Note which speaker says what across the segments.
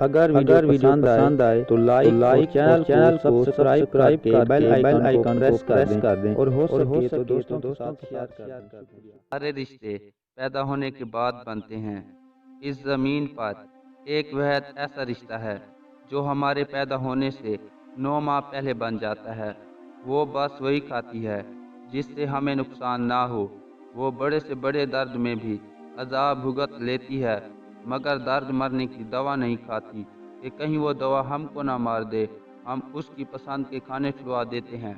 Speaker 1: اگر ویڈیو پسند آئے تو لائک اور چینل کو سبسکرائب کر کے بیل آئیکن کو پریس کر دیں اور ہو سکے تو دوستوں کے ساتھ شیئر کر دیں۔
Speaker 2: سارے رشتے پیدا ہونے کے بعد بنتے ہیں۔ اس زمین پر ایک واحد ایسا رشتہ ہے جو ہمارے پیدا ہونے سے 9 ماہ پہلے بن جاتا ہے۔ وہ بس وہی کھاتی ہے جس سے ہمیں نقصان نہ ہو۔ وہ بڑے سے بڑے درد میں بھی عذاب بھگت لیتی ہے، مگر درد مرنے کی دوا نہیں کھاتی کہ کہیں وہ دوا ہم کو نہ مار دے۔ ہم اس کی پسند کے کھانے چھڑوا دیتے ہیں،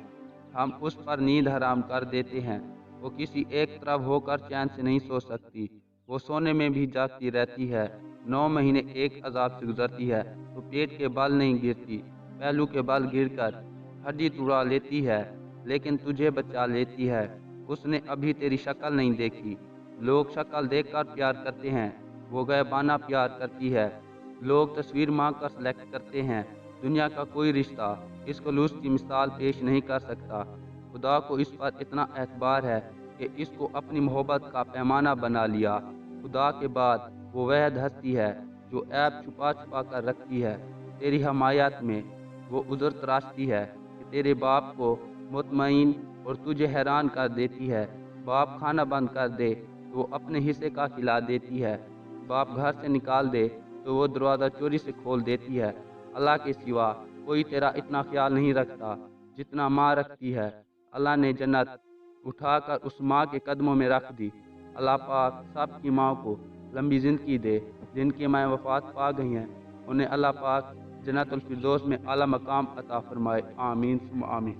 Speaker 2: ہم اس پر نیند حرام کر دیتے ہیں۔ وہ کسی ایک طرف ہو کر چین سے نہیں سو سکتی، وہ سونے میں بھی جاگتی رہتی ہے۔ 9 مہینے ایک عذاب سے گزرتی ہے تو پیٹ کے بل نہیں گرتی، پہلو کے بل گر کر ہڈی توڑا لیتی ہے، لیکن تجھے بچا لیتی ہے۔ اس نے ابھی تیری شکل نہیں دیکھی۔ لوگ شکل دیکھ کر پیار کرتے ہیں، وہ غیبانہ پیار کرتی ہے۔ لوگ تصویر مانگ کر سلیکٹ کرتے ہیں، دنیا کا کوئی رشتہ اس خلوص کی مثال پیش نہیں کر سکتا۔ خدا کو اس پر اتنا اعتبار ہے کہ اس کو اپنی محبت کا پیمانہ بنا لیا۔ خدا کے بعد وہ واحد ہستی ہے جو عیب چھپا چھپا کر رکھتی ہے۔ تیری حمایت میں وہ عذر تراشتی ہے کہ تیرے باپ کو مطمئن اور تجھے حیران کر دیتی ہے۔ باپ کھانا بند کر دے تو وہ اپنے حصے کا کھلا دیتی ہے۔ باپ گھر سے نکال دے تو وہ دروازہ چوری سے کھول دیتی ہے۔ اللہ کے سوا کوئی تیرا اتنا خیال نہیں رکھتا جتنا ماں رکھتی ہے۔ اللہ نے جنت اٹھا کر اس ماں کے قدموں میں رکھ دی۔ اللہ پاک سب کی ماں کو لمبی زندگی دے، جن کی مائیں وفات پا گئی ہیں انہیں اللہ پاک جنت الفردوس میں اعلیٰ مقام عطا فرمائے، آمین ثم آمین۔